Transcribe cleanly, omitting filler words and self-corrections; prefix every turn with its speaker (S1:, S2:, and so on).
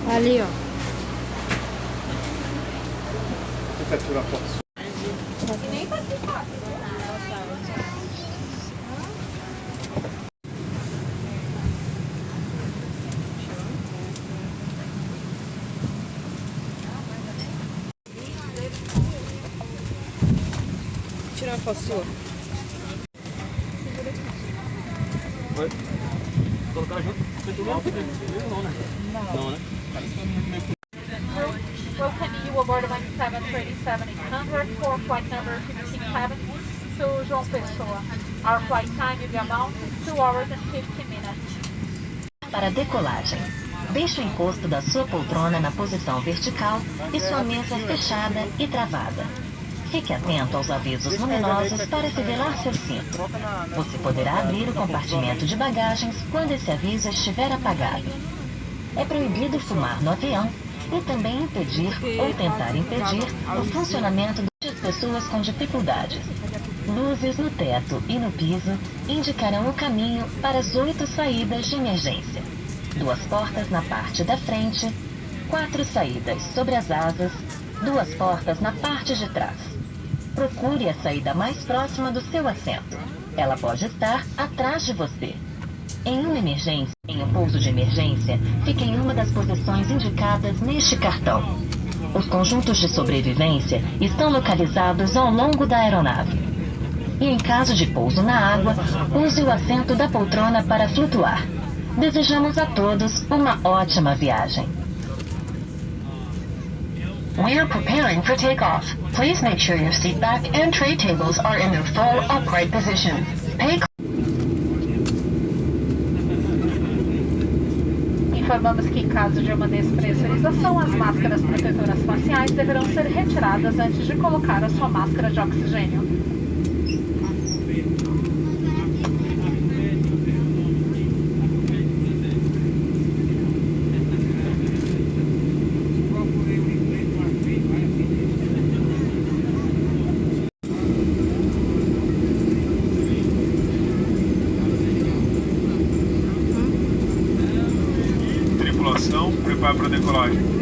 S1: Ali, ó.
S2: Você quer tirar foto?
S1: Tirar uma foto sua.
S2: Oi? Colocar junto? Não, né? Não, né?
S3: Welcome you aboard Boeing 737-800 for flight number 1570 to João Pessoa. Our flight time will be about 2 hours and 50 minutes.
S4: Para decolagem, deixe o encosto da sua poltrona na posição vertical e sua mesa fechada e travada. Fique atento aos avisos luminosos para fivelar seu cinto. Você poderá abrir o compartimento de bagagens quando esse aviso estiver apagado. É proibido fumar no avião e também impedir ou tentar impedir o funcionamento das pessoas com dificuldades. Luzes no teto e no piso indicarão o caminho para as 8 saídas de emergência. 2 portas na parte da frente, 4 saídas sobre as asas, 2 portas na parte de trás. Procure a saída mais próxima do seu assento. Ela pode estar atrás de você. Em uma emergência, em um pouso de emergência, fique em uma das posições indicadas neste cartão. Os conjuntos de sobrevivência estão localizados ao longo da aeronave. E em caso de pouso na água, use o assento da poltrona para flutuar. Desejamos a todos uma ótima viagem. We are preparing for takeoff. Please make sure your seat back and tray tables are in their full upright position.
S3: Informamos que, em caso de uma despressurização, as máscaras protetoras faciais deverão ser retiradas antes de colocar a sua máscara de oxigênio.
S2: Tripulação, prepara para decolagem.